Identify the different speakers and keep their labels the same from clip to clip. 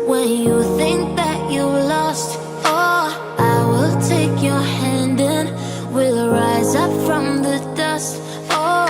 Speaker 1: When you think that you lost, oh, I will take your hand and we'll rise up from the dust. Oh,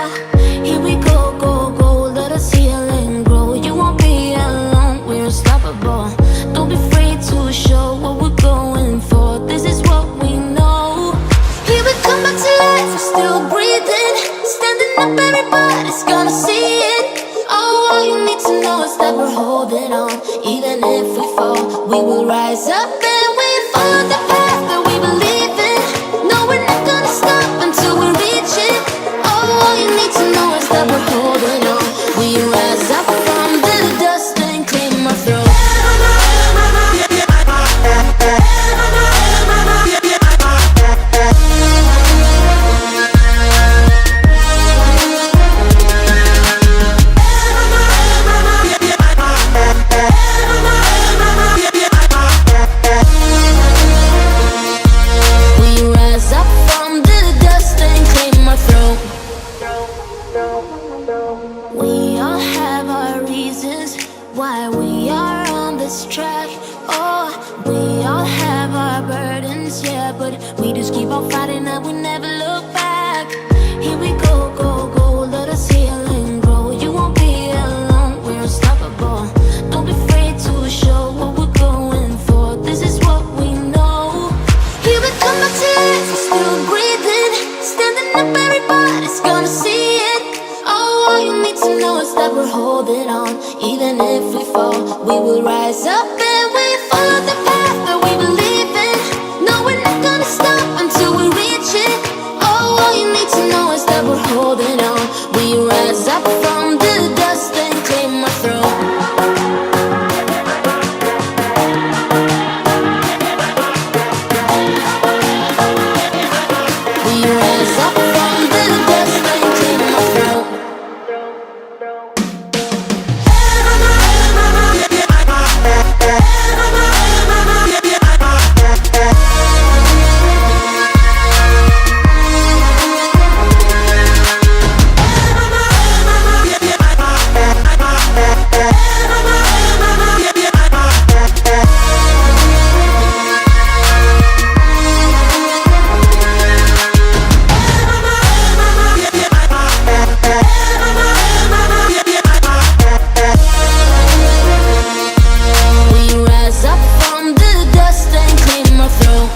Speaker 1: here we go, go, go, let us heal and grow. You won't be alone, we're unstoppable. Don't be afraid to show what we're going for. This is what we know. Here we come back to life, we're still breathing. Standing up, everybody's gonna see it. Oh, all you need to know is that we're holding on. Even if we fall, we will rise up and we follow the path that we believe in. No, we're not gonna stop until we reach it. Oh, all you need to know is that we're holding on. We rise up from the dust and claim our throne. We all have our reasons why we are on this track. Oh, we all have our burdens, yeah, but we just keep on fighting and we never look back. Here we go, go, go, let us heal and grow. You won't be alone, we're unstoppable. Don't be afraid to show what we're going for. This is what we know. Here we come back to life, we're still breathing. Standing up, everybody's gonna see it. All you need to know is that we're holding on. Even if we fall, we will rise up and we follow the path that we believe in. No, we're not gonna stop until we reach it. Oh, all you need to know is that we're holding on. We rise up from the dust and claim our throne. We rise up from the dust and claim our throne. Up from the dust and claim my throne.